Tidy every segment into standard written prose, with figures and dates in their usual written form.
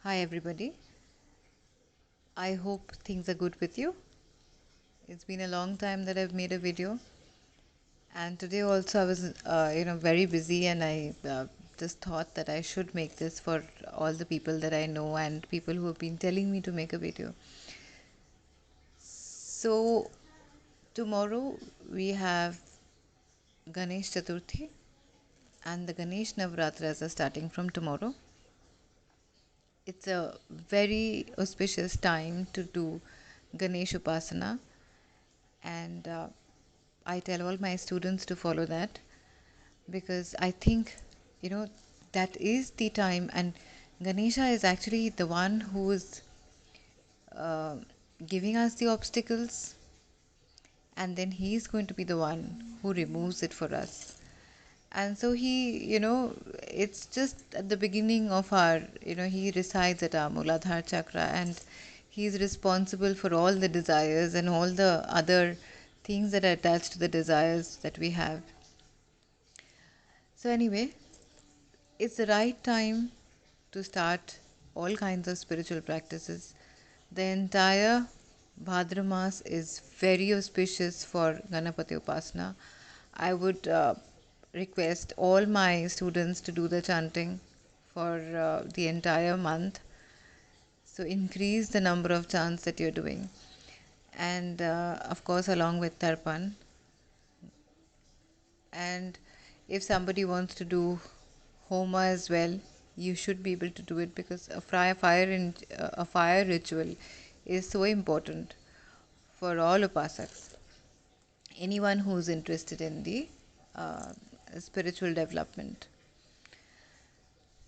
Hi everybody. I hope things are good with you. It's been a long time that I've made a video, and today also I was very busy, and I just thought that I should make this for all the people that I know and people who have been telling me to make a video. So tomorrow we have Ganesh Chaturthi, and the Ganesh Navratras are starting from tomorrow. It's a very auspicious time to do Ganesh Upasana, and I tell all my students to follow that, because I think that is the time, and Ganesha is actually the one who is uh, giving us the obstacles, and then he is going to be the one who removes it for us. And so it's just at the beginning of our, he resides at our Muladhara chakra, and he is responsible for all the desires and all the other things that are attached to the desires that we have. So, anyway, it's the right time to start all kinds of spiritual practices. The entire Bhadra Mas is very auspicious for Ganapathy Upasana. I would request all my students to do the chanting for the entire month. So increase the number of chants that you're doing. And of course, along with Tarpan. And if somebody wants to do Homa as well, you should be able to do it, because a fire ritual is so important for all upasaks. Anyone who is interested in the uh, spiritual development.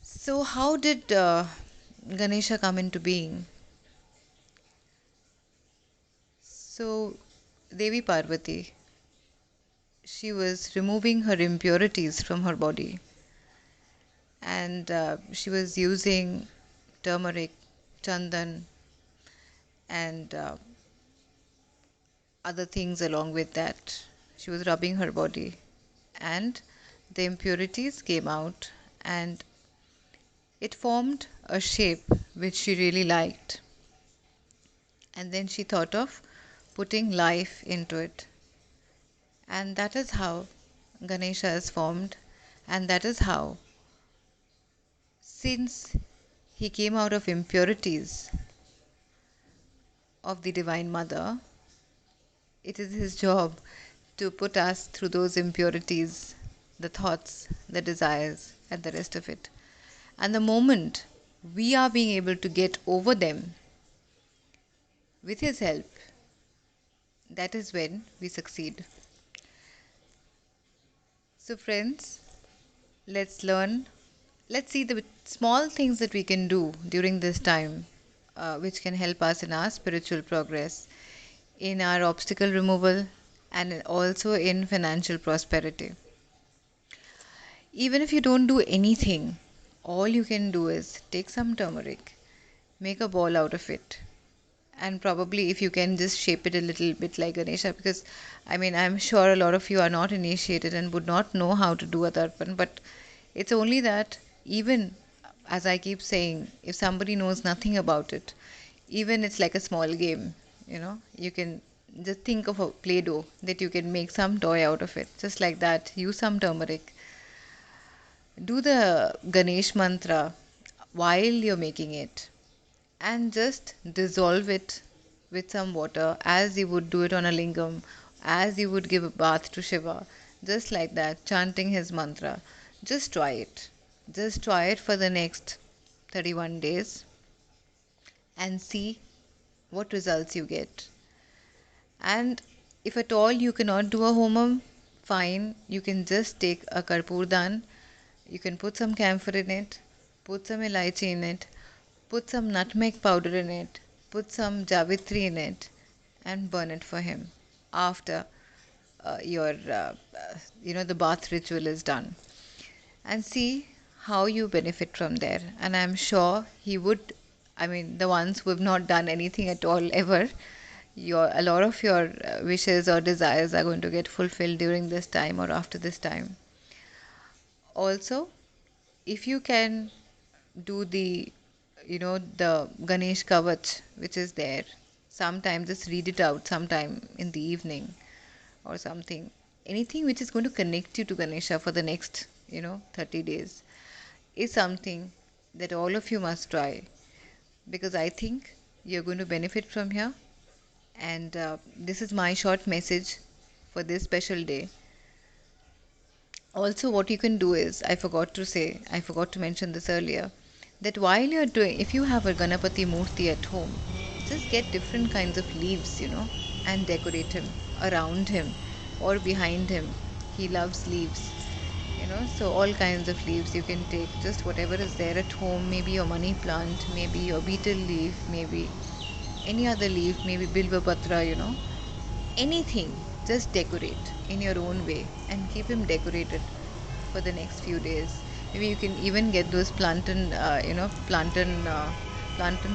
So, how did Ganesha come into being? So, Devi Parvati, she was removing her impurities from her body, and she was using turmeric, chandan, and other things along with that. She was rubbing her body, and the impurities came out, and it formed a shape which she really liked. And then she thought of putting life into it. And that is how Ganesha is formed, and that is how, since he came out of impurities of the Divine Mother, it is his job to put us through those impurities, the thoughts, the desires, and the rest of it. And the moment we are being able to get over them with his help, that is when we succeed. So, friends, let's learn. Let's see the small things that we can do during this time, which can help us in our spiritual progress, in our obstacle removal, and also in financial prosperity. Even if you don't do anything, all you can do is take some turmeric, make a ball out of it, and probably if you can just shape it a little bit like Ganesha, because I'm sure a lot of you are not initiated and would not know how to do a tarpan, but it's only that, even as I keep saying, if somebody knows nothing about it, even it's like a small game, you can just think of a play-doh that you can make some toy out of it, just like that. Use some turmeric, do the Ganesh mantra while you're making it, and just dissolve it with some water, as you would do it on a lingam, as you would give a bath to Shiva, just like that, chanting his mantra. Just try it. Just try it for the next 31 days and see what results you get. And if at all you cannot do a homam, fine, you can just take a karpurdan. You can put some camphor in it, put some elaichi in it, put some nutmeg powder in it, put some javitri in it, and burn it for him after the bath ritual is done. And see how you benefit from there. And I'm sure he would, the ones who have not done anything at all ever, a lot of your wishes or desires are going to get fulfilled during this time or after this time. Also, if you can do the the Ganesh Kavach which is there. Sometime just read it out sometime in the evening or something. Anything which is going to connect you to Ganesha for the next 30 days is something that all of you must try, because I think you're going to benefit from here. And this is my short message for this special day. Also, what you can do is, I forgot to mention this earlier, that while you're doing, if you have a Ganapathy Murti at home, just get different kinds of leaves, and decorate him around him or behind him. He loves leaves, so all kinds of leaves you can take, just whatever is there at home, maybe your money plant, maybe your beetle leaf, maybe any other leaf, maybe Bilva Patra, anything. Just decorate in your own way and keep him decorated for the next few days. Maybe you can even get those plantain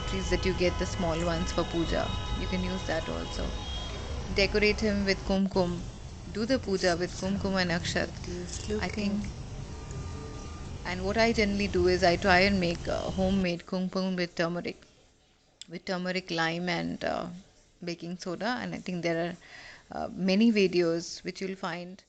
trees that you get, the small ones for puja. You can use that also. Decorate him with kumkum. Do the puja with kumkum and akshat, I think. And what I generally do is I try and make homemade kumkum with turmeric, lime, and baking soda. And I think there are many videos which you'll find